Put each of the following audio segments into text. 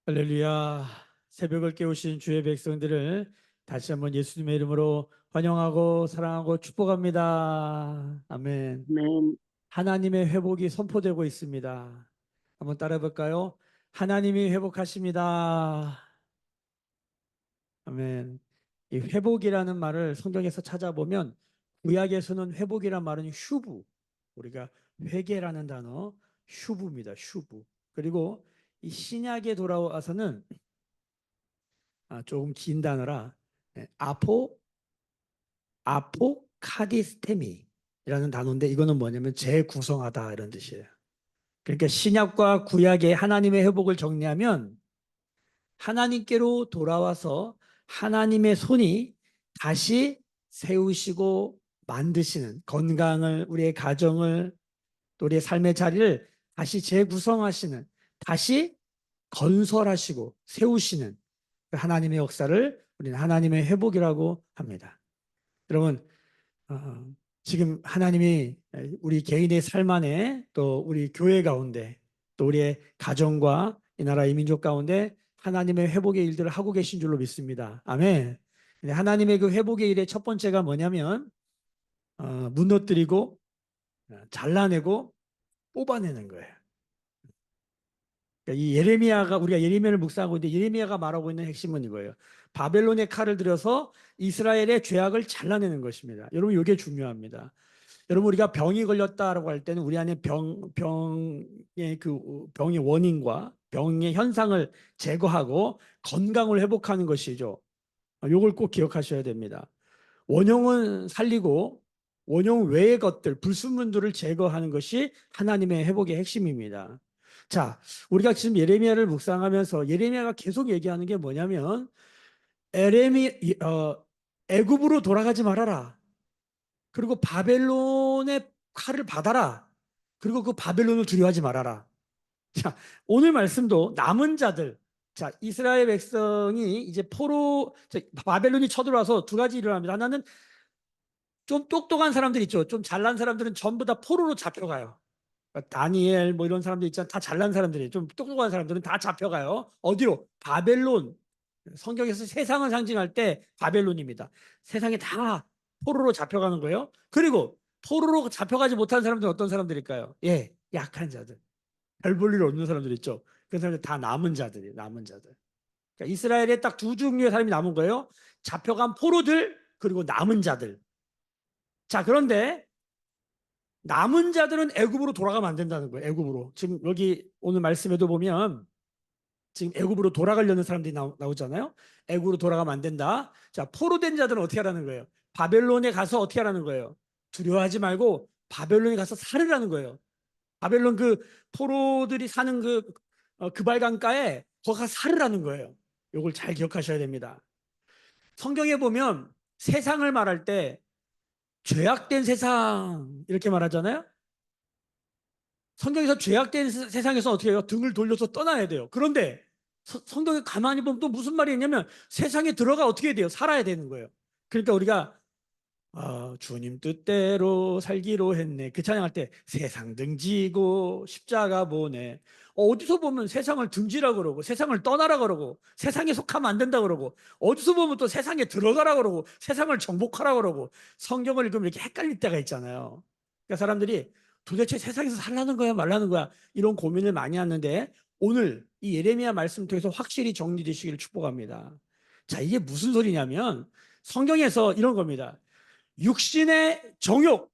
할렐루야. 새벽을 깨우신 주의 백성들을 다시 한번 예수님의 이름으로 환영하고 사랑하고 축복합니다. 아멘. 아멘. 하나님의 회복이 선포되고 있습니다. 한번 따라해 볼까요? 하나님이 회복하십니다. 아멘. 이 회복이라는 말을 성경에서 찾아보면 구약에서는 회복이란 말은 휴부, 우리가 회개라는 단어 휴부입니다. 휴부. 그리고 이 신약에 돌아와서는 조금 긴 단어라 아포카디스테미라는 단어인데 이거는 뭐냐면 재구성하다 이런 뜻이에요. 그러니까 신약과 구약의 하나님의 회복을 정리하면 하나님께로 돌아와서 하나님의 손이 다시 세우시고 만드시는 건강을, 우리의 가정을, 또 우리의 삶의 자리를 다시 재구성하시는, 다시 건설하시고 세우시는 하나님의 역사를 우리는 하나님의 회복이라고 합니다. 여러분, 지금 하나님이 우리 개인의 삶 안에 또 우리 교회 가운데 또 우리의 가정과 이 나라 이민족 가운데 하나님의 회복의 일들을 하고 계신 줄로 믿습니다. 아멘. 하나님의 그 회복의 일의 첫 번째가 뭐냐면 무너뜨리고 잘라내고 뽑아내는 거예요. 그러니까 이 예레미야가, 우리가 예레미야를 묵상하고 있는데 예레미야가 말하고 있는 핵심은 이거예요. 바벨론의 칼을 들여서 이스라엘의 죄악을 잘라내는 것입니다. 여러분, 이게 중요합니다. 여러분, 우리가 병이 걸렸다라고 할 때는 우리 안에 병의 그 병의 원인과 병의 현상을 제거하고 건강을 회복하는 것이죠. 이걸 꼭 기억하셔야 됩니다. 원흉은 살리고 원흉 외의 것들, 불순물들을 제거하는 것이 하나님의 회복의 핵심입니다. 자, 우리가 지금 예레미야를 묵상하면서 예레미야가 계속 얘기하는 게 뭐냐면 애굽으로 돌아가지 말아라. 그리고 바벨론의 칼을 받아라. 그리고 그 바벨론을 두려워하지 말아라. 자, 오늘 말씀도 남은 자들, 자, 이스라엘 백성이 이제 바벨론이 쳐들어와서 두 가지 일을 합니다. 하나는 좀 똑똑한 사람들 있죠. 좀 잘난 사람들은 전부 다 포로로 잡혀가요. 다니엘 뭐 이런 사람들 있잖아. 다 잘난 사람들이, 좀 똑똑한 사람들은 다 잡혀가요. 어디로? 바벨론. 성경에서 세상을 상징할 때 바벨론입니다. 세상에 다 포로로 잡혀가는 거예요. 그리고 포로로 잡혀가지 못한 사람들은 어떤 사람들일까요? 예, 약한 자들. 별 볼 일 없는 사람들 있죠. 그 사람들 다 남은 자들이에요. 남은 자들. 그러니까 이스라엘에 딱 두 종류의 사람이 남은 거예요. 잡혀간 포로들, 그리고 남은 자들. 자, 그런데 남은 자들은 애굽으로 돌아가면 안 된다는 거예요. 애굽으로. 지금 여기 오늘 말씀에도 보면 지금 애굽으로 돌아가려는 사람들이 나오잖아요. 애굽으로 돌아가면 안 된다. 자, 포로된 자들은 어떻게 하라는 거예요? 바벨론에 가서 어떻게 하라는 거예요? 두려워하지 말고 바벨론에 가서 살으라는 거예요. 바벨론 그 포로들이 사는 그 발강가에 거기 가서 살으라는 거예요. 이걸 잘 기억하셔야 됩니다. 성경에 보면 세상을 말할 때 죄악된 세상 이렇게 말하잖아요. 성경에서 죄악된 세상에서 어떻게 해요? 등을 돌려서 떠나야 돼요. 그런데 성경에 가만히 보면 또 무슨 말이 있냐면 세상에 들어가 어떻게 해야 돼요? 살아야 되는 거예요. 그러니까 우리가 주님 뜻대로 살기로 했네. 그 찬양할 때 세상 등지고 십자가 보네. 어디서 보면 세상을 등지라 그러고 세상을 떠나라 그러고 세상에 속하면 안 된다 그러고 어디서 보면 또 세상에 들어가라 그러고 세상을 정복하라 그러고 성경을 읽으면 이렇게 헷갈릴 때가 있잖아요. 그러니까 사람들이 도대체 세상에서 살라는 거야 말라는 거야 이런 고민을 많이 하는데 오늘 이 예레미야 말씀 통해서 확실히 정리되시기를 축복합니다. 자, 이게 무슨 소리냐면 성경에서 이런 겁니다. 육신의 정욕,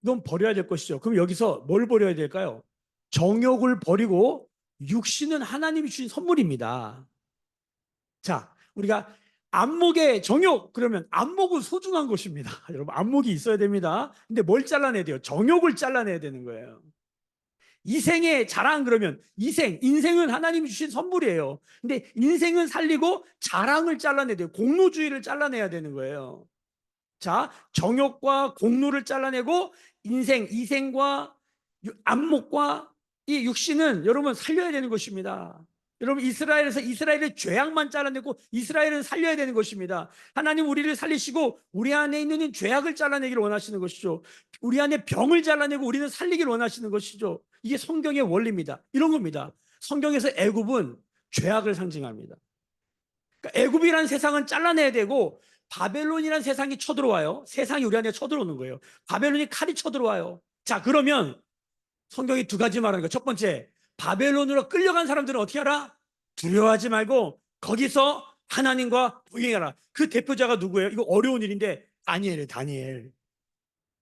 이건 버려야 될 것이죠. 그럼 여기서 뭘 버려야 될까요? 정욕을 버리고 육신은 하나님이 주신 선물입니다. 자, 우리가 안목의 정욕, 그러면 안목은 소중한 것입니다. 여러분, 안목이 있어야 됩니다. 근데 뭘 잘라내야 돼요? 정욕을 잘라내야 되는 거예요. 이생의 자랑, 그러면 인생은 하나님이 주신 선물이에요. 근데 인생은 살리고 자랑을 잘라내야 돼요. 공로주의를 잘라내야 되는 거예요. 자, 정욕과 공로를 잘라내고 이생과 안목과 이 육신은 여러분 살려야 되는 것입니다. 여러분, 이스라엘의 죄악만 잘라내고 이스라엘은 살려야 되는 것입니다. 하나님 우리를 살리시고 우리 안에 있는 죄악을 잘라내기를 원하시는 것이죠. 우리 안에 병을 잘라내고 우리는 살리기를 원하시는 것이죠. 이게 성경의 원리입니다. 이런 겁니다. 성경에서 애굽은 죄악을 상징합니다. 그러니까 애굽이라는 세상은 잘라내야 되고 바벨론이라는 세상이 쳐들어와요. 세상이 우리 안에 쳐들어오는 거예요. 바벨론이 칼이 쳐들어와요. 자, 그러면 성경이 두 가지 말하는 거예요. 첫 번째, 바벨론으로 끌려간 사람들은 어떻게 하라? 두려워하지 말고 거기서 하나님과 동행하라. 그 대표자가 누구예요? 이거 어려운 일인데 다니엘이에요. 다니엘.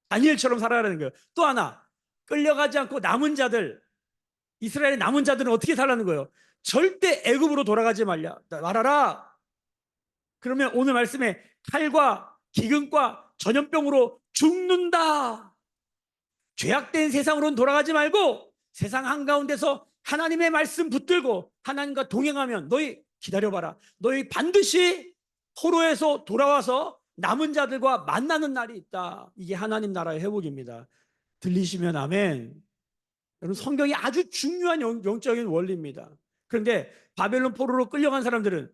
다니엘처럼 살아라는 거예요. 또 하나, 끌려가지 않고 남은 자들, 이스라엘의 남은 자들은 어떻게 살라는 거예요? 절대 애굽으로 돌아가지 말아라. 그러면 오늘 말씀에 칼과 기근과 전염병으로 죽는다. 죄악된 세상으로는 돌아가지 말고 세상 한가운데서 하나님의 말씀 붙들고 하나님과 동행하면 너희 기다려봐라. 너희 반드시 포로에서 돌아와서 남은 자들과 만나는 날이 있다. 이게 하나님 나라의 회복입니다. 들리시면 아멘. 여러분, 성경이 아주 중요한 영적인 원리입니다. 그런데 바벨론 포로로 끌려간 사람들은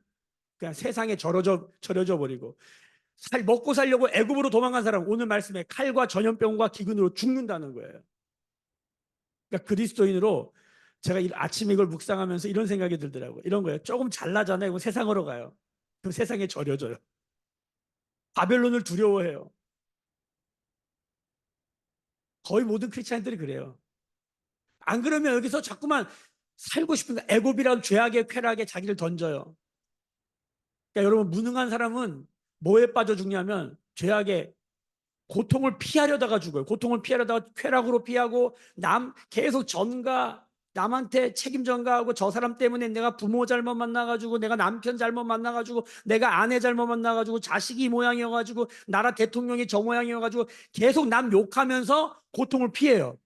그냥 세상에 절여져 버리고 먹고 살려고 애굽으로 도망간 사람, 오늘 말씀에 칼과 전염병과 기근으로 죽는다는 거예요. 그러니까 그리스도인으로 제가 아침에 이걸 묵상하면서 이런 생각이 들더라고요. 이런 거예요. 조금 잘나잖아요. 그럼 세상으로 가요. 그럼 세상에 절여져요. 바벨론을 두려워해요. 거의 모든 크리스찬들이 그래요. 안 그러면 여기서 자꾸만 살고 싶은 애굽이라는 죄악의 쾌락에 자기를 던져요. 그러니까 여러분, 무능한 사람은 뭐에 빠져 죽냐면 죄악의 고통을 피하려다가 죽어요. 고통을 피하려다가 쾌락으로 피하고 계속 남한테 책임 전가하고 저 사람 때문에 내가 부모 잘못 만나가지고 내가 남편 잘못 만나가지고 내가 아내 잘못 만나가지고 자식이 모양이어가지고 나라 대통령이 저 모양이어가지고 계속 남 욕하면서 고통을 피해요.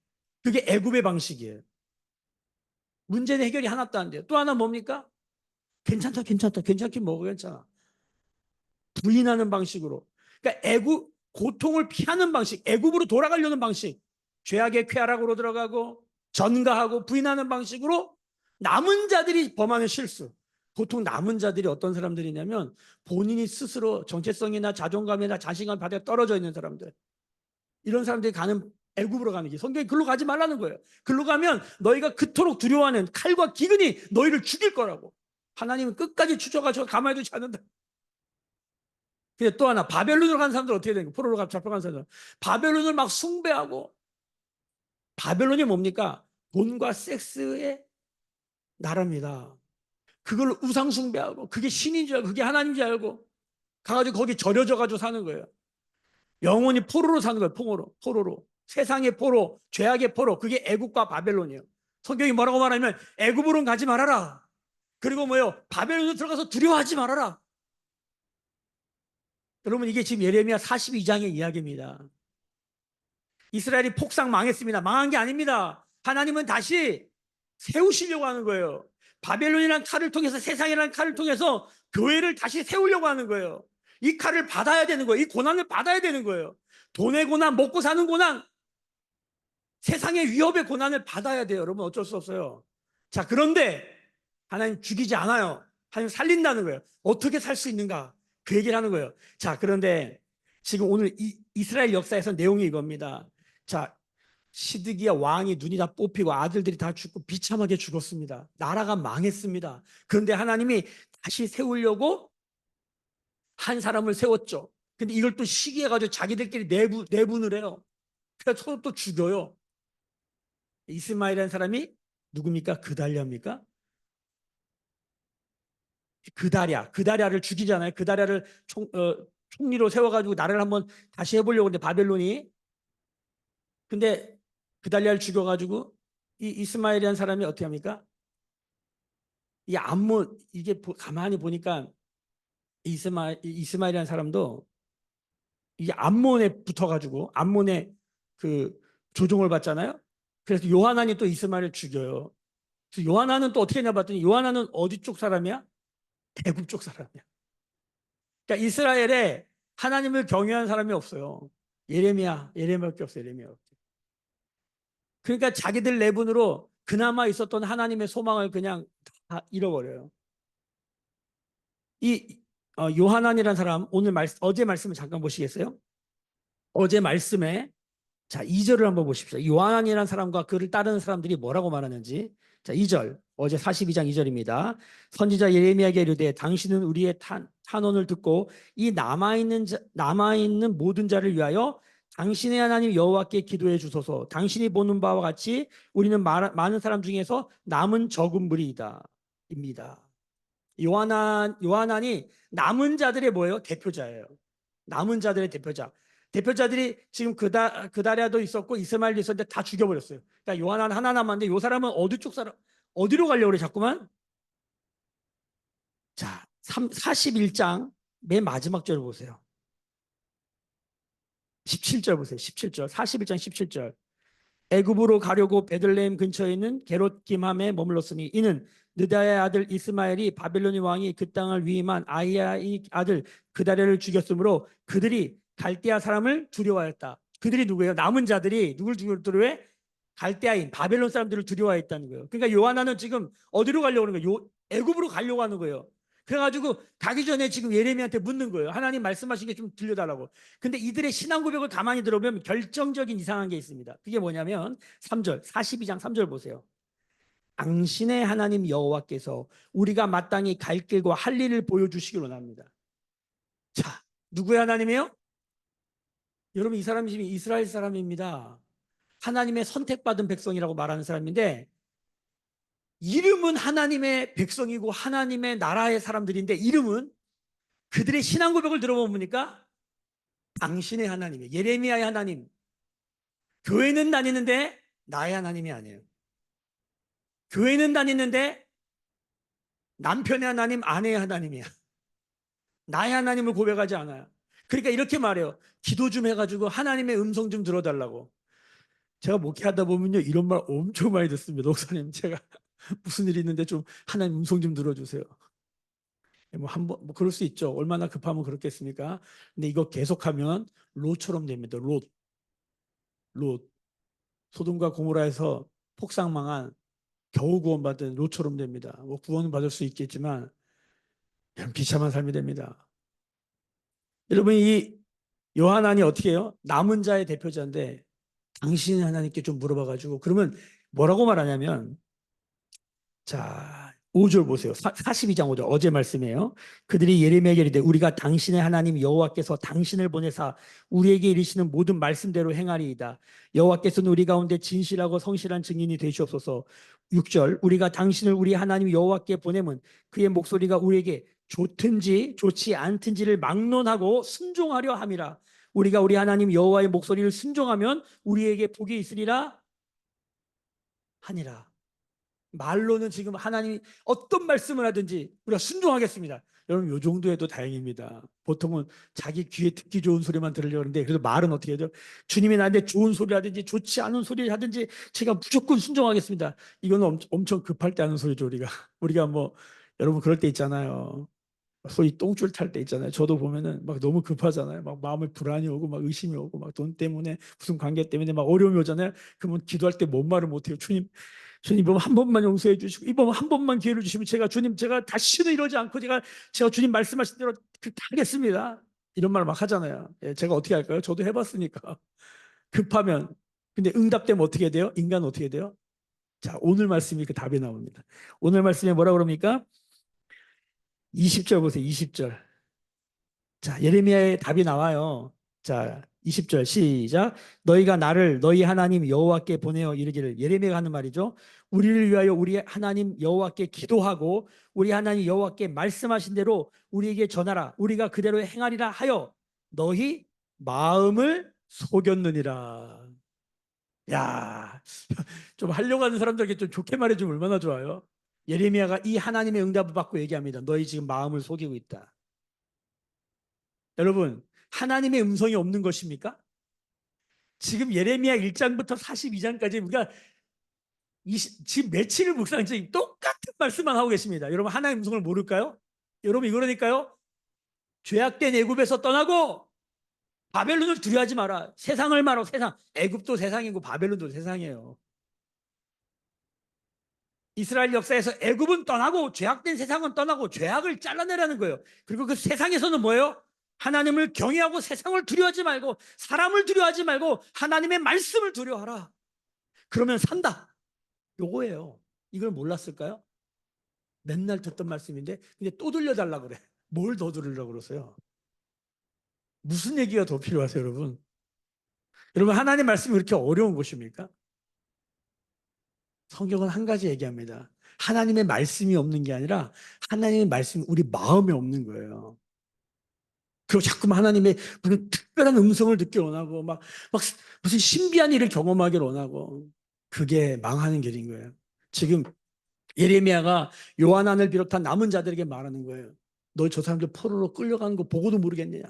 그게 애굽의 방식이에요. 문제는 해결이 하나도 안 돼요. 또 하나 뭡니까? 괜찮다. 괜찮긴 뭐가 괜찮아. 부인하는 방식으로. 그러니까 고통을 피하는 방식, 애굽으로 돌아가려는 방식, 죄악의 쾌락으로 들어가고 전가하고 부인하는 방식으로 남은 자들이 범하는 실수. 보통 남은 자들이 어떤 사람들이냐면 본인이 스스로 정체성이나 자존감이나 자신감 바닥에 떨어져 있는 사람들. 이런 사람들이 가는 애굽으로 가는 길. 성경이 글로 가지 말라는 거예요. 글로 가면 너희가 그토록 두려워하는 칼과 기근이 너희를 죽일 거라고. 하나님은 끝까지 추적하셔서 가만히 두지 않는다. 근데 또 하나, 바벨론으로 간 사람들 어떻게 되는 거예요? 포로로 잡혀간 사람들. 바벨론을 막 숭배하고. 바벨론이 뭡니까? 돈과 섹스의 나라입니다. 그걸 우상 숭배하고 그게 신인 줄 알고 그게 하나님인 줄 알고 가가지고 거기 절여져가지고 사는 거예요. 영원히 포로로 사는 거예요. 포로로. 세상의 포로, 죄악의 포로. 그게 애굽과 바벨론이에요. 성경이 뭐라고 말하면 애굽으로는 가지 말아라. 그리고 뭐예요? 바벨론으로 들어가서 두려워하지 말아라. 여러분, 이게 지금 예레미야 42장의 이야기입니다. 이스라엘이 폭삭 망했습니다. 망한 게 아닙니다. 하나님은 다시 세우시려고 하는 거예요. 바벨론이라는 칼을 통해서, 세상이라는 칼을 통해서 교회를 다시 세우려고 하는 거예요. 이 칼을 받아야 되는 거예요. 이 고난을 받아야 되는 거예요. 돈의 고난, 먹고 사는 고난, 세상의 위협의 고난을 받아야 돼요. 여러분, 어쩔 수 없어요. 자, 그런데 하나님 죽이지 않아요. 하나님 살린다는 거예요. 어떻게 살 수 있는가? 그 얘기를 하는 거예요. 자, 그런데 지금 오늘 이스라엘 역사에서 내용이 이겁니다. 자, 시드기야 왕이 눈이 다 뽑히고 아들들이 다 죽고 비참하게 죽었습니다. 나라가 망했습니다. 그런데 하나님이 다시 세우려고 한 사람을 세웠죠. 근데 이걸 또 시기해가지고 자기들끼리 내분을 해요. 그래서 서로 또 죽여요. 이스마엘이라는 사람이 누굽니까? 그달랴입니까? 그다랴를 죽이잖아요. 그다랴를 총리로 세워가지고 나라를 한번 다시 해보려고 하는데 바벨론이. 근데 그달랴를 죽여가지고 이 이스마엘이라는 사람이 어떻게 합니까? 이게 가만히 보니까 이스마엘이라는 사람도 이 암몬에 붙어가지고 암몬에 그 조종을 받잖아요. 그래서 요하난이 또 이스마엘을 죽여요. 그래서 요하난은 또 어떻게 했냐 봤더니 요하난은 어디 쪽 사람이야? 대국 쪽 사람이야. 그러니까 이스라엘에 하나님을 경외하는 사람이 없어요. 예레미야밖에 없어요. 예레미야. 그러니까 자기들 내분으로 그나마 있었던 하나님의 소망을 그냥 다 잃어버려요. 이 요하난이라는 사람, 어제 말씀을 잠깐 보시겠어요? 어제 말씀에 자 2절을 한번 보십시오. 요하난이라는 사람과 그를 따르는 사람들이 뭐라고 말하는지. 자 2절 어제 42장 2절입니다. 선지자 예레미야에게 이르되 당신은 우리의 탄원을 듣고 이 남아있는 모든 자를 위하여 당신의 하나님 여호와께 기도해 주소서. 당신이 보는 바와 같이 우리는 많은 사람 중에서 남은 적은 무리이다. 입니다. 요한안이 남은 자들의 뭐예요? 대표자예요. 남은 자들의 대표자. 대표자들이 지금 그다랴도 있었고 이스마엘도 있었는데 다 죽여버렸어요. 그러니까 요한안 하나 남았는데 요 사람은 어디 쪽 사람 어디로 가려고 그래 자꾸만. 자, 41장 맨 마지막 절 보세요. 17절 보세요. 17절. 41장 17절. 애굽으로 가려고 베들레헴 근처에 있는 게롯 김함에 머물렀으니 이는 느다의 아들 이스마엘이 바벨론의 왕이 그 땅을 위임한 아히야의 아들 그다랴를 죽였으므로 그들이 갈대아 사람을 두려워하였다. 그들이 누구예요? 남은 자들이 누굴 두려워해? 갈대아인 바벨론 사람들을 두려워했다는 거예요. 그러니까 요하나는 지금 어디로 가려고 하는 거예요? 애굽으로 가려고 하는 거예요. 그래가지고 가기 전에 지금 예레미야한테 묻는 거예요. 하나님 말씀하신 게 좀 들려달라고. 근데 이들의 신앙 고백을 가만히 들어보면 결정적인 이상한 게 있습니다. 그게 뭐냐면 3절, 42장 3절 보세요. 당신의 하나님 여호와께서 우리가 마땅히 갈 길과 할 일을 보여주시기를 원합니다. 자, 누구의 하나님이에요? 여러분 이 사람이 지금 이스라엘 사람입니다. 하나님의 선택받은 백성이라고 말하는 사람인데 이름은 하나님의 백성이고 하나님의 나라의 사람들인데 이름은 그들의 신앙 고백을 들어보니까 당신의 하나님이에요. 예레미야의 하나님. 교회는 다니는데 나의 하나님이 아니에요. 교회는 다니는데 남편의 하나님, 아내의 하나님이야. 나의 하나님을 고백하지 않아요. 그러니까 이렇게 말해요. 기도 좀 해가지고 하나님의 음성 좀 들어달라고. 제가 목회하다 보면요 이런 말 엄청 많이 듣습니다. 목사님 제가 무슨 일이 있는데 좀 하나님 음성 좀 들어주세요. 뭐 한번 뭐 그럴 수 있죠. 얼마나 급하면 그렇겠습니까? 근데 이거 계속하면 롯처럼 됩니다. 롯. 소돔과 고모라에서 폭삭망한 겨우 구원받은 롯처럼 됩니다. 뭐 구원은 받을 수 있겠지만 비참한 삶이 됩니다. 여러분 이 요한안이 어떻게 해요? 남은 자의 대표자인데 당신이 하나님께 좀 물어봐가지고 그러면 뭐라고 말하냐면 자 5절 보세요. 42장 5절 어제 말씀이에요. 그들이 예레미야에게 이르되 우리가 당신의 하나님 여호와께서 당신을 보내사 우리에게 이르시는 모든 말씀대로 행하리이다. 여호와께서는 우리 가운데 진실하고 성실한 증인이 되시옵소서. 6절 우리가 당신을 우리 하나님 여호와께 보내면 그의 목소리가 우리에게 좋든지 좋지 않든지를 막론하고 순종하려 함이라. 우리가 우리 하나님 여호와의 목소리를 순종하면 우리에게 복이 있으리라 하니라. 말로는 지금 하나님이 어떤 말씀을 하든지 우리가 순종하겠습니다. 여러분 요 정도 해도 다행입니다. 보통은 자기 귀에 듣기 좋은 소리만 들으려고 하는데 그래서 말은 어떻게 해야 돼요? 주님이 나한테 좋은 소리 하든지 좋지 않은 소리 하든지 제가 무조건 순종하겠습니다. 이거는 엄청 급할 때 하는 소리죠. 우리가 뭐 여러분 그럴 때 있잖아요. 소위 똥줄 탈 때 있잖아요. 저도 보면은 막 너무 급하잖아요. 막 마음에 불안이 오고 막 의심이 오고 막 돈 때문에 무슨 관계 때문에 막 어려움이 오잖아요. 그러면 기도할 때 뭔 말을 못해요. 주님 이번 한 번만 용서해 주시고 이번 한 번만 기회를 주시면 제가 다시는 이러지 않고 제가 주님 말씀하신 대로 그렇게 하겠습니다. 이런 말 막 하잖아요. 예, 제가 어떻게 할까요? 저도 해봤으니까 급하면 근데 응답되면 어떻게 돼요? 인간은 어떻게 돼요? 자 오늘 말씀이 그 답이 나옵니다. 오늘 말씀에 뭐라 그럽니까? 20절 보세요. 20절. 자, 예레미야의 답이 나와요. 자, 20절 시작. 너희가 나를 너희 하나님 여호와께 보내어 이르기를 예레미야가 하는 말이죠. 우리를 위하여 우리 하나님 여호와께 기도하고 우리 하나님 여호와께 말씀하신 대로 우리에게 전하라. 우리가 그대로 행하리라 하여 너희 마음을 속였느니라. 야, 좀 하려고 하는 사람들에게 좀 좋게 말해주면 얼마나 좋아요. 예레미야가 이 하나님의 응답을 받고 얘기합니다. 너희 지금 마음을 속이고 있다. 여러분 하나님의 음성이 없는 것입니까? 지금 예레미야 1장부터 42장까지 우리가 지금 며칠을 묵상한 지 똑같은 말씀만 하고 계십니다. 여러분 하나님의 음성을 모를까요? 여러분 이거라니까요. 죄악된 애굽에서 떠나고 바벨론을 두려워하지 마라. 세상을 말하고 세상. 애굽도 세상이고 바벨론도 세상이에요. 이스라엘 역사에서 애굽은 떠나고 죄악된 세상은 떠나고 죄악을 잘라내라는 거예요. 그리고 그 세상에서는 뭐예요? 하나님을 경외하고 세상을 두려워하지 말고 사람을 두려워하지 말고 하나님의 말씀을 두려워하라. 그러면 산다. 요거예요. 이걸 몰랐을까요? 맨날 듣던 말씀인데 근데 또 들려달라 그래. 뭘 더 들으려고 그러세요? 무슨 얘기가 더 필요하세요, 여러분? 여러분, 하나님 말씀이 그렇게 어려운 것입니까? 성경은 한 가지 얘기합니다. 하나님의 말씀이 없는 게 아니라 하나님의 말씀이 우리 마음에 없는 거예요. 그리고 자꾸만 하나님의 무슨 특별한 음성을 듣기 원하고 막 무슨 신비한 일을 경험하기를 원하고 그게 망하는 길인 거예요. 지금 예레미야가 요한안을 비롯한 남은 자들에게 말하는 거예요. 너 저 사람들 포로로 끌려가는 거 보고도 모르겠느냐?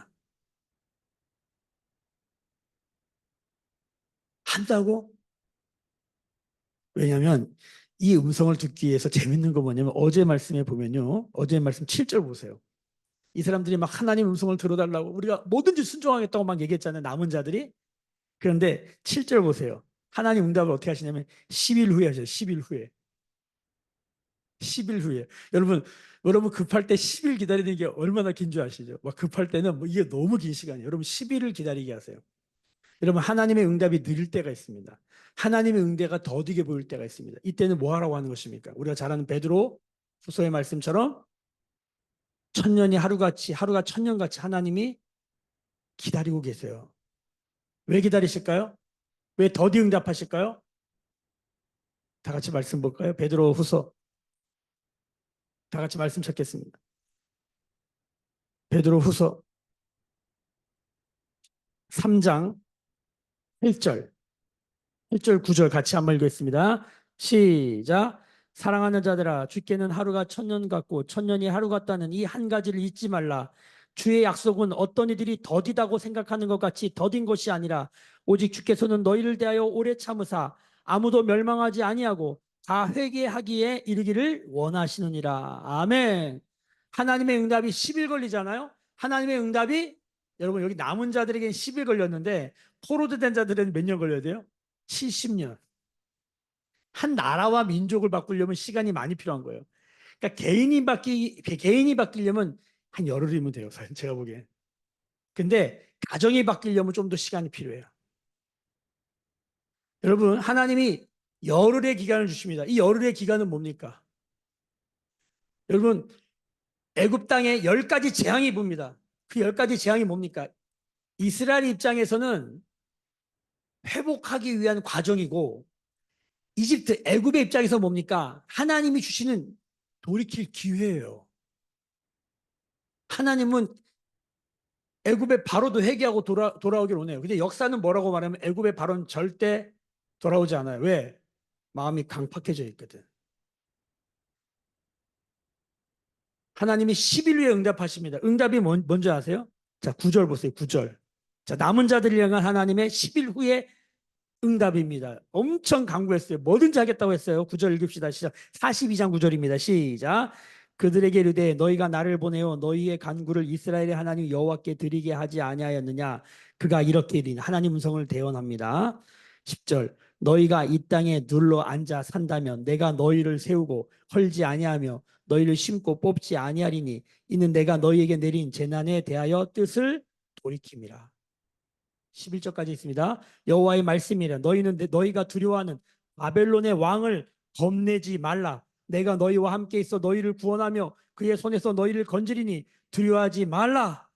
한다고? 왜냐하면 이 음성을 듣기 위해서 재밌는 거 뭐냐면 어제 말씀에 보면요. 어제 말씀 7절 보세요. 이 사람들이 막 하나님 음성을 들어달라고 우리가 뭐든지 순종하겠다고 막 얘기했잖아요. 남은 자들이. 그런데 7절 보세요. 하나님 응답을 어떻게 하시냐면 10일 후에 하셔요. 10일 후에. 10일 후에. 여러분 급할 때 10일 기다리는 게 얼마나 긴 줄 아시죠? 막 급할 때는 뭐 이게 너무 긴 시간이에요. 여러분 10일을 기다리게 하세요. 여러분 하나님의 응답이 느릴 때가 있습니다. 하나님의 응대가 더디게 보일 때가 있습니다. 이때는 뭐 하라고 하는 것입니까? 우리가 잘 아는 베드로 후서의 말씀처럼 천년이 하루같이 하루가 천년같이 하나님이 기다리고 계세요. 왜 기다리실까요? 왜 더디 응답하실까요? 다 같이 말씀 볼까요? 베드로 후서 다 같이 말씀 찾겠습니다. 베드로 후서 3장 1절 1절 9절 같이 한번 읽겠습니다. 시작. 사랑하는 자들아 주께는 하루가 천년 같고 천년이 하루 같다는 이 한 가지를 잊지 말라. 주의 약속은 어떤 이들이 더디다고 생각하는 것 같이 더딘 것이 아니라 오직 주께서는 너희를 대하여 오래 참으사 아무도 멸망하지 아니하고 다 회개하기에 이르기를 원하시느니라. 아멘. 하나님의 응답이 10일 걸리잖아요. 하나님의 응답이 여러분 여기 남은 자들에게는 10일 걸렸는데 포로된 자들에게는 몇 년 걸려야 돼요? 70년. 한 나라와 민족을 바꾸려면 시간이 많이 필요한 거예요. 그러니까 개인이 바뀌려면 한 열흘이면 돼요. 제가 보기엔. 근데 가정이 바뀌려면 좀 더 시간이 필요해요. 여러분, 하나님이 열흘의 기간을 주십니다. 이 열흘의 기간은 뭡니까? 여러분, 애굽 땅에 10가지 재앙이 봅니다. 그 10가지 재앙이 뭡니까? 이스라엘 입장에서는 회복하기 위한 과정이고 이집트, 애굽의 입장에서 뭡니까? 하나님이 주시는 돌이킬 기회예요. 하나님은 애굽의 바로도 회개하고 돌아오길 원해요. 근데 역사는 뭐라고 말하면 애굽의 바로는 절대 돌아오지 않아요. 왜? 마음이 강팍해져 있거든. 하나님이 10일 후에 응답하십니다. 응답이 뭔지 아세요? 자, 9절 보세요. 9절. 자, 남은 자들을 향한 하나님의 10일 후에 응답입니다. 엄청 강구했어요. 뭐든지 하겠다고 했어요. 9절 읽읍시다. 시작. 42장 9절입니다. 시작. 그들에게 이르되 너희가 나를 보내어 너희의 간구를 이스라엘의 하나님 여호와께 드리게 하지 아니하였느냐. 그가 이렇게 이르니 하나님 음성을 대언합니다. 10절. 너희가 이 땅에 눌러 앉아 산다면 내가 너희를 세우고 헐지 아니하며 너희를 심고 뽑지 아니하리니 이는 내가 너희에게 내린 재난에 대하여 뜻을 돌이킴이라. 11절까지 있습니다. 여호와의 말씀이라 너희가 두려워하는 바벨론의 왕을 겁내지 말라. 내가 너희와 함께 있어 너희를 구원하며 그의 손에서 너희를 건지리니 두려워하지 말라.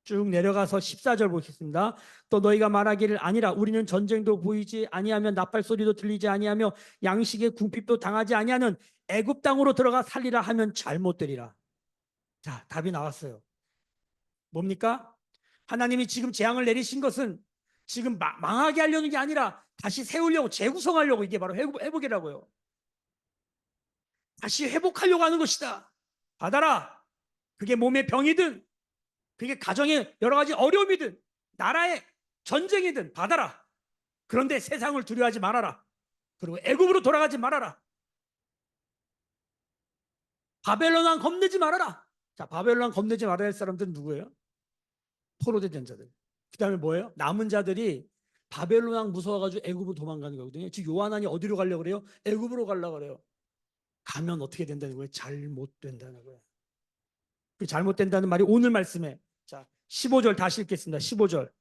쭉 내려가서 14절 보겠습니다. 또 너희가 말하기를 아니라 우리는 전쟁도 보이지 아니하며 나팔 소리도 들리지 아니하며 양식의 궁핍도 당하지 아니하는 애굽 땅으로 들어가 살리라 하면 잘못되리라. 자, 답이 나왔어요. 뭡니까? 하나님이 지금 재앙을 내리신 것은 지금 망하게 하려는 게 아니라 다시 세우려고 재구성하려고 이게 바로 회복이라고요. 다시 회복하려고 하는 것이다. 받아라. 그게 몸의 병이든 그게 가정의 여러 가지 어려움이든 나라의 전쟁이든 받아라. 그런데 세상을 두려워하지 말아라. 그리고 애굽으로 돌아가지 말아라. 바벨론 왕 겁내지 말아라. 자, 바벨론 왕 겁내지 말아야 할 사람들은 누구예요? 포로된 자들. 그 다음에 뭐예요? 남은 자들이 바벨론 왕 무서워가지고 애굽으로 도망가는 거거든요. 지금 요한안이 어디로 가려고 그래요? 애굽으로 가려고 그래요. 가면 어떻게 된다는 거예요? 잘못된다는 거예요. 그 잘못된다는 말이 오늘 말씀에 자 15절 다시 읽겠습니다. 15절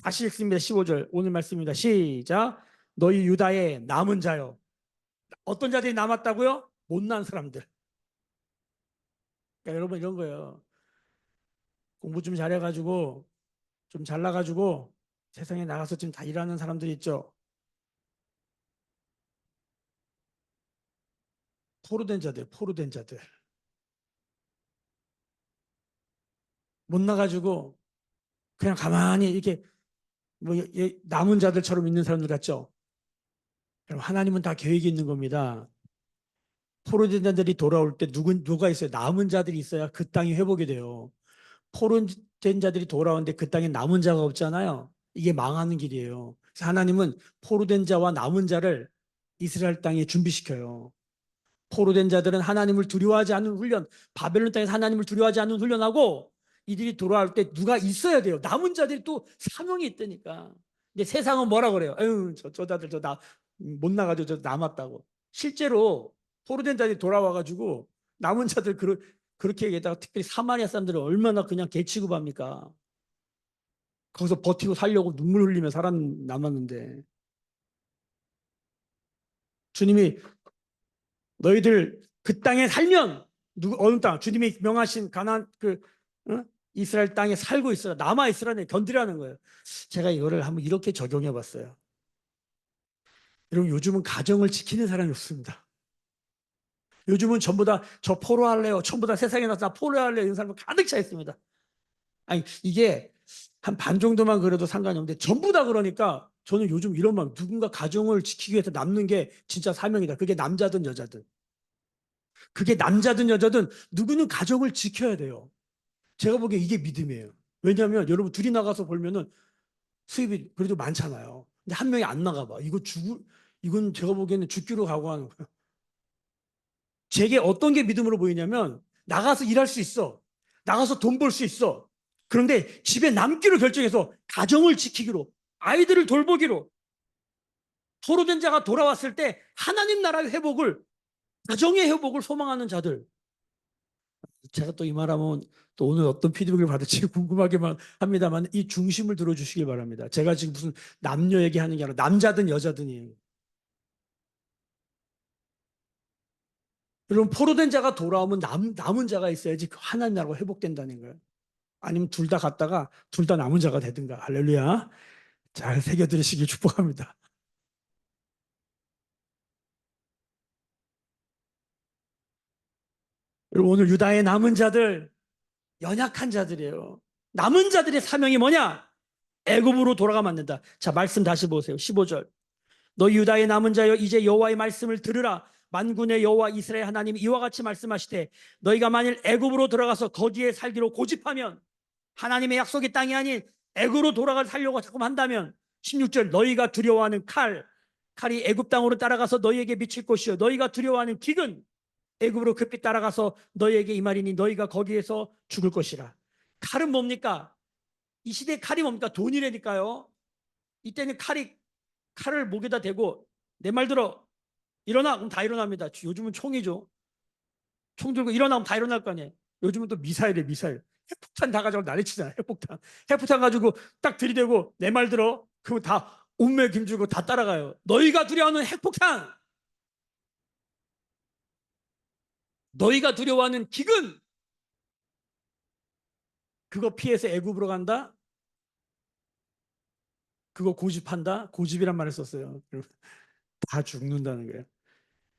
다시 읽습니다. 15절 오늘 말씀입니다. 시작. 너희 유다의 남은 자요. 어떤 자들이 남았다고요? 못난 사람들. 그러니까 여러분 이런 거예요. 공부 좀 잘해가지고 좀 잘나가지고 세상에 나가서 지금 다 일하는 사람들 있죠. 포로된 자들, 포로된 자들. 못 나가지고 그냥 가만히 이렇게 뭐 남은 자들처럼 있는 사람들 같죠. 그럼 하나님은 다 계획이 있는 겁니다. 포로된 자들이 돌아올 때 누가 있어요? 남은 자들이 있어야 그 땅이 회복이 돼요. 포로된 자들이 돌아오는데 그 땅에 남은 자가 없잖아요. 이게 망하는 길이에요. 그래서 하나님은 포로된 자와 남은 자를 이스라엘 땅에 준비시켜요. 포로된 자들은 하나님을 두려워하지 않는 훈련, 바벨론 땅에서 하나님을 두려워하지 않는 훈련하고 이들이 돌아올 때 누가 있어야 돼요. 남은 자들이 또 사명이 있다니까. 근데 세상은 뭐라 그래요? 아유, 저 자들 못 나가죠. 저 남았다고. 실제로 포로된 자들이 돌아와가지고 남은 자들 그렇게 얘기했다가 특별히 사마리아 사람들은 얼마나 그냥 개취급합니까? 거기서 버티고 살려고 눈물 흘리며 살아남았는데 주님이 너희들 그 땅에 살면 어느 땅 주님이 명하신 가나안 어? 이스라엘 땅에 살고 있어라 남아 있으라는 견디라는 거예요. 제가 이거를 한번 이렇게 적용해 봤어요. 여러분 요즘은 가정을 지키는 사람이 없습니다. 요즘은 전부 다 저 포로할래요. 전부 다 세상에 나서 나 포로할래요. 이런 사람은 가득 차 있습니다. 아니 이게 한 반 정도만 그래도 상관이 없는데 전부 다 그러니까 저는 요즘 이런 마음 누군가 가정을 지키기 위해서 남는 게 진짜 사명이다. 그게 남자든 여자든. 그게 남자든 여자든 누구는 가정을 지켜야 돼요. 제가 보기에 이게 믿음이에요. 왜냐하면 여러분 둘이 나가서 벌면은 수입이 그래도 많잖아요. 근데 한 명이 안 나가봐. 이건 제가 보기에는 죽기로 각오하는 거예요. 제게 어떤 게 믿음으로 보이냐면 나가서 일할 수 있어. 나가서 돈 벌 수 있어. 그런데 집에 남기로 결정해서 가정을 지키기로 아이들을 돌보기로 포로된 자가 돌아왔을 때 하나님 나라의 회복을 가정의 회복을 소망하는 자들 제가 또 이 말하면 또 오늘 어떤 피드백을 받을지 궁금하기만 합니다만 이 중심을 들어주시길 바랍니다. 제가 지금 무슨 남녀 얘기하는 게 아니라 남자든 여자든이에요. 여러분 포로된 자가 돌아오면 남은 자가 있어야지 그 하나님 나라가 회복된다는 거예요. 아니면 둘 다 갔다가 둘 다 남은 자가 되든가. 할렐루야. 잘 새겨 들으시길 축복합니다. 여러분 오늘 유다의 남은 자들 연약한 자들이에요. 남은 자들의 사명이 뭐냐? 애굽으로 돌아가면 안 된다. 자 말씀 다시 보세요. 15절. 너 유다의 남은 자여 이제 여호와의 말씀을 들으라. 만군의 여호와 이스라엘 하나님이 이와 같이 말씀하시되 너희가 만일 애굽으로 들어가서 거기에 살기로 고집하면 하나님의 약속의 땅이 아닌 애굽으로 돌아가 살려고 자꾸 한다면 16절 너희가 두려워하는 칼이 애굽 땅으로 따라가서 너희에게 미칠 것이요 너희가 두려워하는 기근 애굽으로 급히 따라가서 너희에게 임하리니 너희가 거기에서 죽을 것이라. 칼은 뭡니까? 이 시대의 칼이 뭡니까? 돈이라니까요. 이때는 칼을 목에다 대고 내 말 들어 일어나 그럼 다 일어납니다. 요즘은 총이죠. 총 들고 일어나면 다 일어날 거 아니에요. 요즘은 또 미사일이에요. 미사일. 핵폭탄 다 가지고 난리치잖아요. 핵폭탄 가지고 딱 들이대고 내 말 들어 그러면 다 운명 김주고 다 따라가요. 너희가 두려워하는 핵폭탄 너희가 두려워하는 기근 그거 피해서 애굽으로 간다. 그거 고집한다. 고집이란 말을 썼어요. 다 죽는다는 거예요.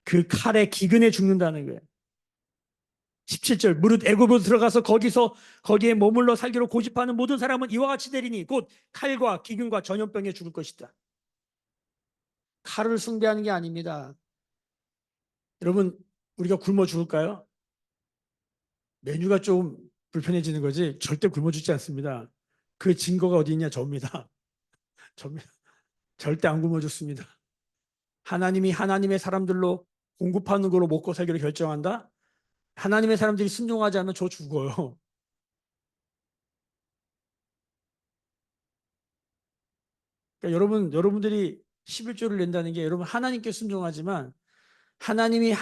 그 칼에 기근에 죽는다는 거예요. 17절 무릇 애굽으로 들어가서 거기에 머물러 살기로 고집하는 모든 사람은 이와 같이 되리니 곧 칼과 기근과 전염병에 죽을 것이다. 칼을 숭배하는 게 아닙니다. 여러분 우리가 굶어 죽을까요? 메뉴가 좀 불편해지는 거지 절대 굶어 죽지 않습니다. 그 증거가 어디 있냐? 저입니다. 저입니다. 절대 안 굶어 죽습니다. 하나님이 하나님의 사람들로 공급하는 거로 먹고 살기로 결정한다? 하나님의 사람들이 순종하지 않으면 저 죽어요. 그러니까 여러분들이 11조를 낸다는 게 여러분 하나님께 순종하지만 하나님이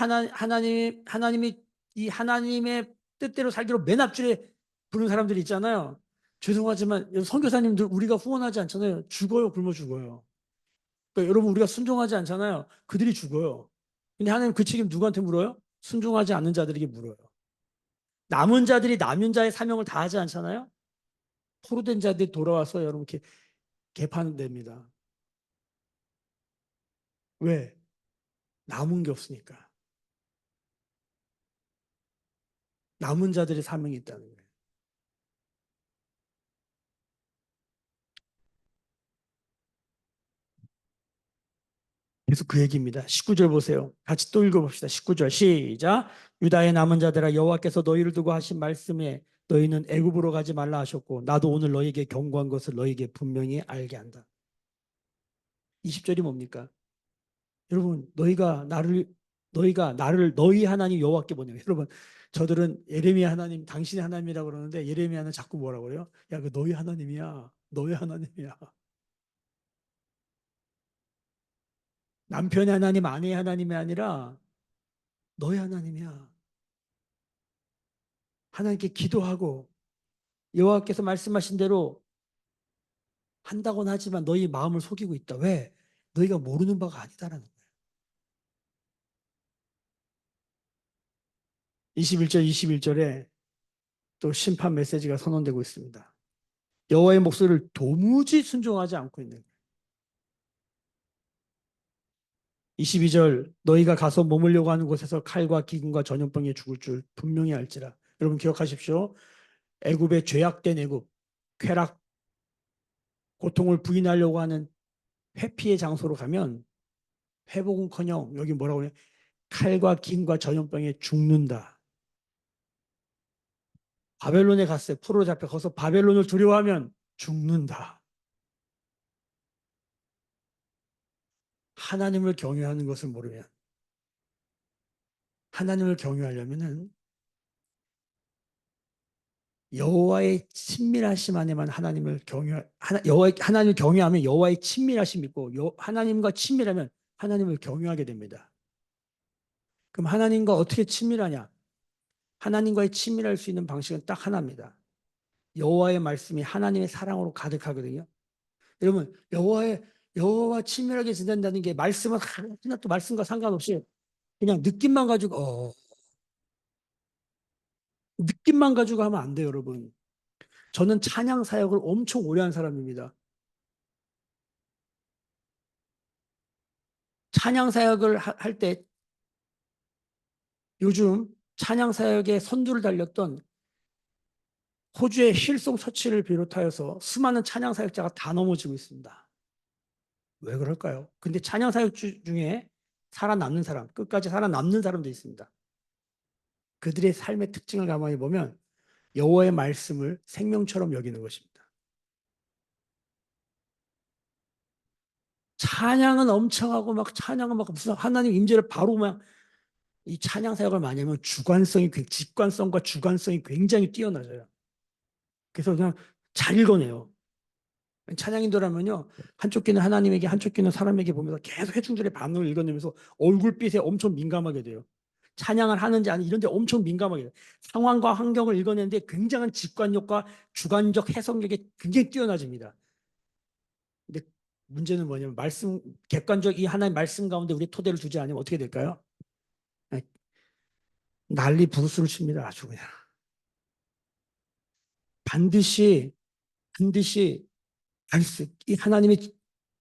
이 하나님의 뜻대로 살기로 맨 앞줄에 부른 사람들이 있잖아요. 죄송하지만 선교사님들 우리가 후원하지 않잖아요. 죽어요. 굶어 죽어요. 그러니까 여러분 우리가 순종하지 않잖아요. 그들이 죽어요. 근데 하나님 그 책임 누구한테 물어요? 순종하지 않는 자들에게 물어요. 남은 자들이 남은 자의 사명을 다 하지 않잖아요. 포로된 자들이 돌아와서 여러분 개판됩니다. 왜? 남은 게 없으니까. 남은 자들의 사명이 있다는 거예요. 계속 그 얘기입니다. 19절 보세요. 같이 또 읽어봅시다. 19절 시작. 유다의 남은 자들아 여호와께서 너희를 두고 하신 말씀에 너희는 애굽으로 가지 말라 하셨고 나도 오늘 너희에게 경고한 것을 너희에게 분명히 알게 한다. 20절이 뭡니까? 여러분 너희가 나를 너희 하나님 여호와께 보내요. 여러분 저들은 예레미야 하나님 당신의 하나님이라고 그러는데 예레미야는 자꾸 뭐라고 그래요? 야, 그 너희 하나님이야. 너희 하나님이야. 남편의 하나님, 아내의 하나님이 아니라 너희 하나님이야. 하나님께 기도하고 여호와께서 말씀하신 대로 한다고는 하지만 너희 마음을 속이고 있다. 왜? 너희가 모르는 바가 아니다라는 거예요. 21절에 또 심판 메시지가 선언되고 있습니다. 여호와의 목소리를 도무지 순종하지 않고 있는 거예요. 22절 너희가 가서 머물려고 하는 곳에서 칼과 기근과 전염병에 죽을 줄 분명히 알지라. 여러분 기억하십시오. 애굽의 죄악된 애굽, 쾌락, 고통을 부인하려고 하는 회피의 장소로 가면 회복은커녕 여기 뭐라고 해요? 칼과 김과 전염병에 죽는다. 바벨론에 갔어요. 포로로 잡혀 거기서 바벨론을 두려워하면 죽는다. 하나님을 경외하는 것을 모르면 하나님을 경외하려면은 여호와의 친밀하심 안에만 하나님을 하나님을 경외하면 여호와의 친밀하심 있고 하나님과 친밀하면 하나님을 경외하게 됩니다. 그럼 하나님과 어떻게 친밀하냐? 하나님과의 친밀할 수 있는 방식은 딱 하나입니다. 여호와의 말씀이 하나님의 사랑으로 가득하거든요. 여러분 여호와 친밀하게 지낸다는 게 말씀은 하나 또 말씀과 상관없이 그냥 느낌만 가지고 하면 안 돼요, 여러분. 저는 찬양 사역을 엄청 오래 한 사람입니다. 찬양 사역을 할 때 요즘 찬양 사역의 선두를 달렸던 호주의 힐송 처치를 비롯하여서 수많은 찬양 사역자가 다 넘어지고 있습니다. 왜 그럴까요? 근데 찬양 사역 중에 살아남는 사람, 끝까지 살아남는 사람도 있습니다. 그들의 삶의 특징을 가만히 보면 여호와의 말씀을 생명처럼 여기는 것입니다. 찬양은 엄청 하고 막 찬양은 막 무슨 하나님 임재를 바로 막 이 찬양 사역을 많이 하면 직관성과 주관성이 굉장히 뛰어나져요. 그래서 그냥 잘 읽어내요. 찬양인도라면요, 한쪽 귀는 하나님에게 한쪽 귀는 사람에게 보면서 계속 회중들의 반응을 읽어내면서 얼굴빛에 엄청 민감하게 돼요. 찬양을 하는지 아니 이런 데 엄청 민감하게 돼요. 상황과 환경을 읽어내는데 굉장한 직관력과 주관적 해석력이 굉장히 뛰어나집니다. 근데 문제는 뭐냐면 객관적 이 하나의 말씀 가운데 우리 토대를 두지 않으면 어떻게 될까요? 난리 부르스를 칩니다. 아주 그냥. 반드시 이 하나님의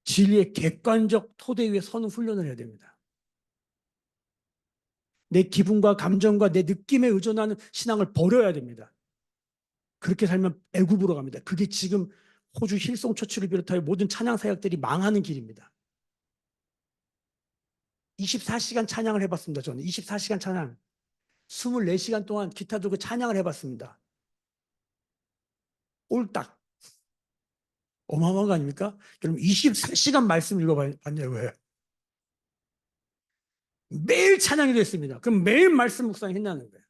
진리의 객관적 토대 위에 서는 훈련을 해야 됩니다. 내 기분과 감정과 내 느낌에 의존하는 신앙을 버려야 됩니다. 그렇게 살면 애굽으로 갑니다. 그게 지금 호주 힐송 처치를 비롯하여 모든 찬양 사역들이 망하는 길입니다. 24시간 찬양을 해봤습니다. 저는 24시간 찬양 24시간 동안 기타 들고 찬양을 해봤습니다. 꼴딱 어마어마한 거 아닙니까? 여러분 24시간 말씀 읽어봤냐고요. 매일 찬양이 됐습니다. 그럼 매일 말씀 묵상이 했냐는 거예요.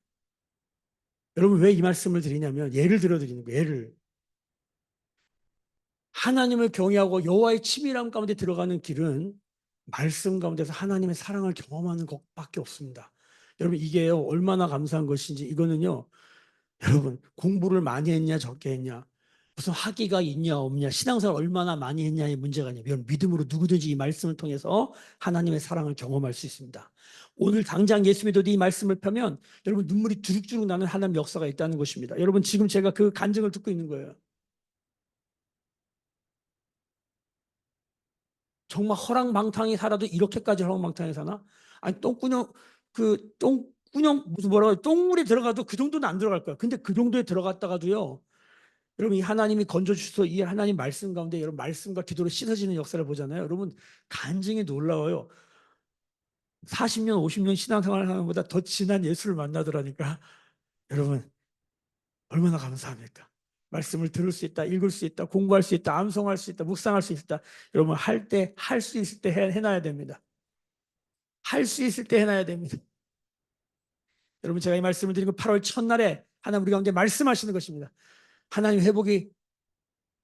여러분 왜 이 말씀을 드리냐면 예를 들어 드리는 거예요. 하나님을 경외하고 여호와의 치밀함 가운데 들어가는 길은 말씀 가운데서 하나님의 사랑을 경험하는 것밖에 없습니다. 여러분 이게요 얼마나 감사한 것인지 이거는요 여러분 공부를 많이 했냐 적게 했냐 무슨 학위가 있냐 없냐, 신앙생활 얼마나 많이 했냐의 문제가 아니에요. 여러분, 믿음으로 누구든지 이 말씀을 통해서 하나님의 사랑을 경험할 수 있습니다. 오늘 당장 예수 믿어도 이 말씀을 펴면 여러분 눈물이 주룩주룩 나는 하나님의 역사가 있다는 것입니다. 여러분, 지금 제가 그 간증을 듣고 있는 거예요. 정말 허랑방탕히 살아도 이렇게까지 허랑방탕히 사나? 아니, 똥구녕, 똥구녕 무슨 뭐라고 해요? 똥물에 들어가도 그 정도는 안 들어갈 거야. 근데 그 정도에 들어갔다가도요, 여러분, 이 하나님이 건져주셔서 이 하나님 말씀 가운데 여러분 말씀과 기도로 씻어지는 역사를 보잖아요. 여러분, 간증이 놀라워요. 40년 50년 신앙생활을 하는 것보다 더 진한 예수를 만나더라니까. 여러분, 얼마나 감사합니까? 말씀을 들을 수 있다, 읽을 수 있다, 공부할 수 있다, 암송할 수 있다, 묵상할 수 있다. 여러분, 할 때 할 수 있을 때 해놔야 됩니다. 할 수 있을 때 해놔야 됩니다. 여러분, 제가 이 말씀을 드린 건 8월 첫날에 하나님 우리 가운데 말씀하시는 것입니다. 하나님 회복이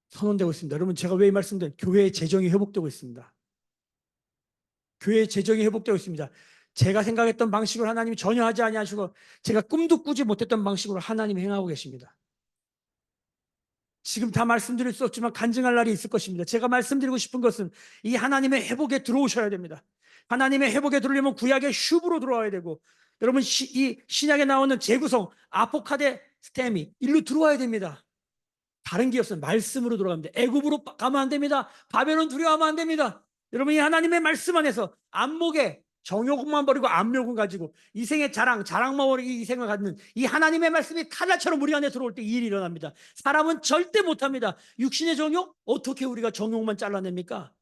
선언되고 있습니다. 여러분, 제가 왜 이 말씀드려요? 교회의 재정이 회복되고 있습니다. 교회의 재정이 회복되고 있습니다. 제가 생각했던 방식으로 하나님이 전혀 하지 아니하시고 제가 꿈도 꾸지 못했던 방식으로 하나님이 행하고 계십니다. 지금 다 말씀드릴 수 없지만 간증할 날이 있을 것입니다. 제가 말씀드리고 싶은 것은 이 하나님의 회복에 들어오셔야 됩니다. 하나님의 회복에 들어오려면 구약의 슈브로 들어와야 되고, 여러분, 이 신약에 나오는 재구성 아포카데 스테미 일로 들어와야 됩니다. 다른 게 없어요. 말씀으로 들어갑니다. 애굽으로 가면 안 됩니다. 바벨론 두려워하면 안 됩니다. 여러분, 이 하나님의 말씀 안에서 안목에 정욕만 버리고 안목은 가지고 이생의 자랑만 버리고 이생을 갖는 이 하나님의 말씀이 칼날처럼 우리 안에 들어올 때 이 일이 일어납니다. 사람은 절대 못합니다. 육신의 정욕? 어떻게 우리가 정욕만 잘라냅니까?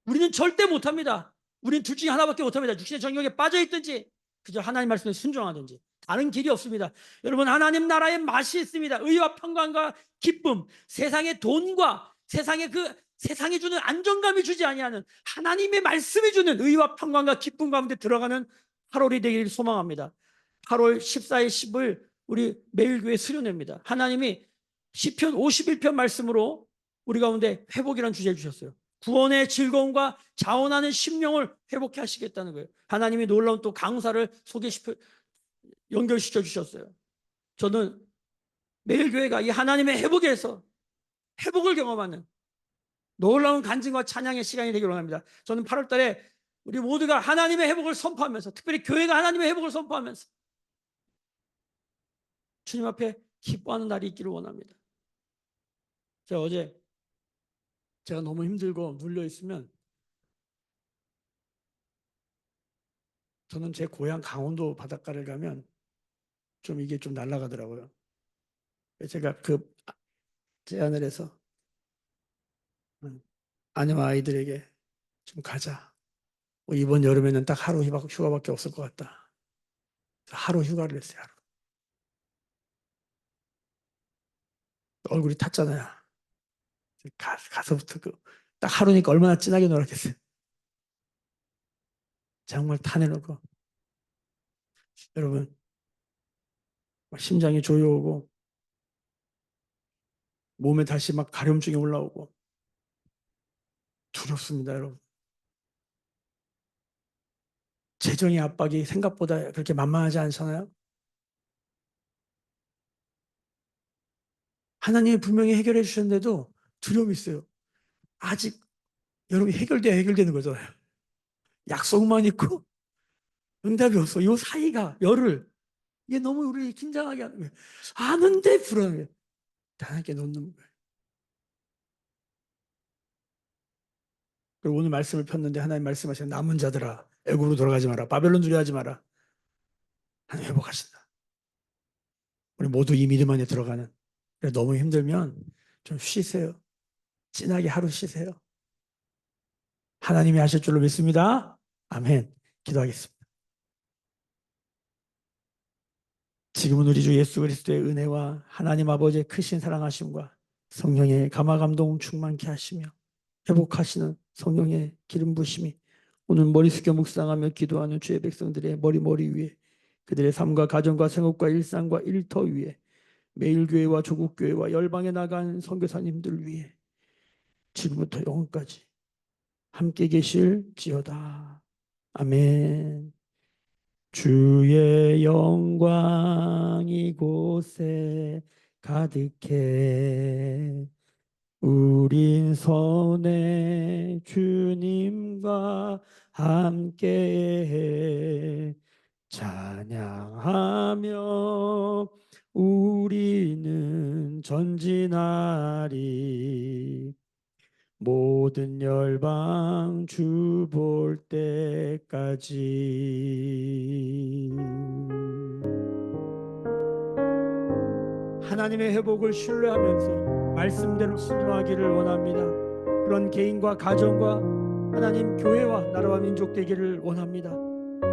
우리는 절대 못합니다. 우리는 둘 중에 하나밖에 못합니다. 육신의 정욕에 빠져있든지 그저 하나님 말씀에 순종하든지 다른 길이 없습니다. 여러분, 하나님 나라의 맛이 있습니다. 의와 평강과 기쁨, 세상의 돈과 세상이 주는 안정감이 주지 아니하는 하나님의 말씀이 주는 의와 평강과 기쁨 가운데 들어가는 8월이 되기를 소망합니다. 8월 14일 10일 우리 매일교회 수련회입니다. 하나님이 시편 51편 말씀으로 우리 가운데 회복이라는 주제를 주셨어요. 구원의 즐거움과 자원하는 심령을 회복해 하시겠다는 거예요. 하나님이 놀라운 또 강사를 연결시켜 주셨어요. 저는 매일교회가 이 하나님의 회복에서 회복을 경험하는 놀라운 간증과 찬양의 시간이 되기를 원합니다. 저는 8월 달에 우리 모두가 하나님의 회복을 선포하면서, 특별히 교회가 하나님의 회복을 선포하면서 주님 앞에 기뻐하는 날이 있기를 원합니다. 어제 제가 너무 힘들고 눌려 있으면 저는 제 고향 강원도 바닷가를 가면 이게 좀 날아가더라고요. 제가 제안을 해서 아내와 아이들에게 좀 가자. 이번 여름에는 딱 하루 휴가밖에 없을 것 같다. 하루 휴가를 했어요. 하루. 얼굴이 탔잖아요. 가서부터 딱 하루니까 얼마나 진하게 놀았겠어요. 정말 타내놓고 여러분, 심장이 조여오고 몸에 다시 막 가려움증이 올라오고 두렵습니다. 여러분, 재정의 압박이 생각보다 그렇게 만만하지 않잖아요. 하나님이 분명히 해결해 주셨는데도 두려움이 있어요. 아직 여러분이 해결되는 거잖아요. 약속만 있고 응답이 없어. 이 사이가 열흘, 이게 너무 우리 긴장하게 하는 거예요. 아는데 불안해요. 하나님께 놓는 거예요. 그리고 오늘 말씀을 폈는데 하나님 말씀하시는 남은 자들아, 애굽으로 돌아가지 마라. 바벨론 두려워하지 마라. 하나님 회복하신다. 우리 모두 이 믿음 안에 들어가는. 너무 힘들면 좀 쉬세요. 진하게 하루 쉬세요. 하나님이 하실 줄로 믿습니다. 아멘. 기도하겠습니다. 지금은 우리 주 예수 그리스도의 은혜와 하나님 아버지의 크신 사랑하심과 성령의 감화감동 충만케 하시며 회복하시는 성령의 기름 부심이 오늘 머리 숙여 묵상하며 기도하는 주의 백성들의 머리 위에, 그들의 삶과 가정과 생업과 일상과 일터 위에, 매일교회와 조국교회와 열방에 나간 선교사님들 위에 지금부터 영원까지 함께 계실지어다. 아멘. 주의 영광 이곳에 가득해. 우린 선해 주님과 함께 찬양하며 우리는 전진하리. 모든 열방 주 볼 때까지. 하나님의 회복을 신뢰하면서 말씀대로 순종하기를 원합니다. 그런 개인과 가정과 하나님 교회와 나라와 민족 되기를 원합니다.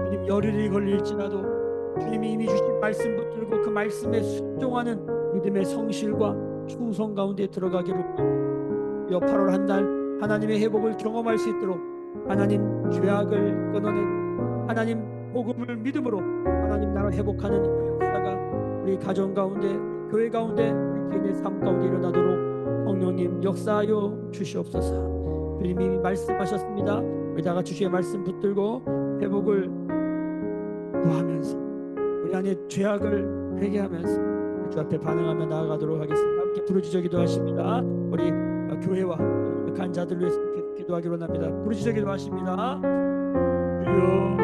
주님 열흘이 걸릴지라도 주님이 이미 주신 말씀 붙들고 그 말씀에 순종하는 믿음의 성실과 충성 가운데 들어가기를 원합니다. 8월 한 달 하나님의 회복을 경험할 수 있도록 하나님 죄악을 끊어내고 하나님 복음을 믿음으로 하나님 나라 회복하는 그 역사가 우리 가정 가운데 교회 가운데 우리 개인의 삶 가운데 일어나도록 성령님 역사하여 주시옵소서. 주님이 말씀하셨습니다. 우리 다 같이 주의 말씀 붙들고 회복을 구하면서 우리 안에 죄악을 회개하면서 주 앞에 반응하며 나아가도록 하겠습니다. 함께 부르짖어 기도하십니다. 우리 교회와 간 자들 위해서 기도하기로 합니다. 부르짖어 기도하십니다. 주여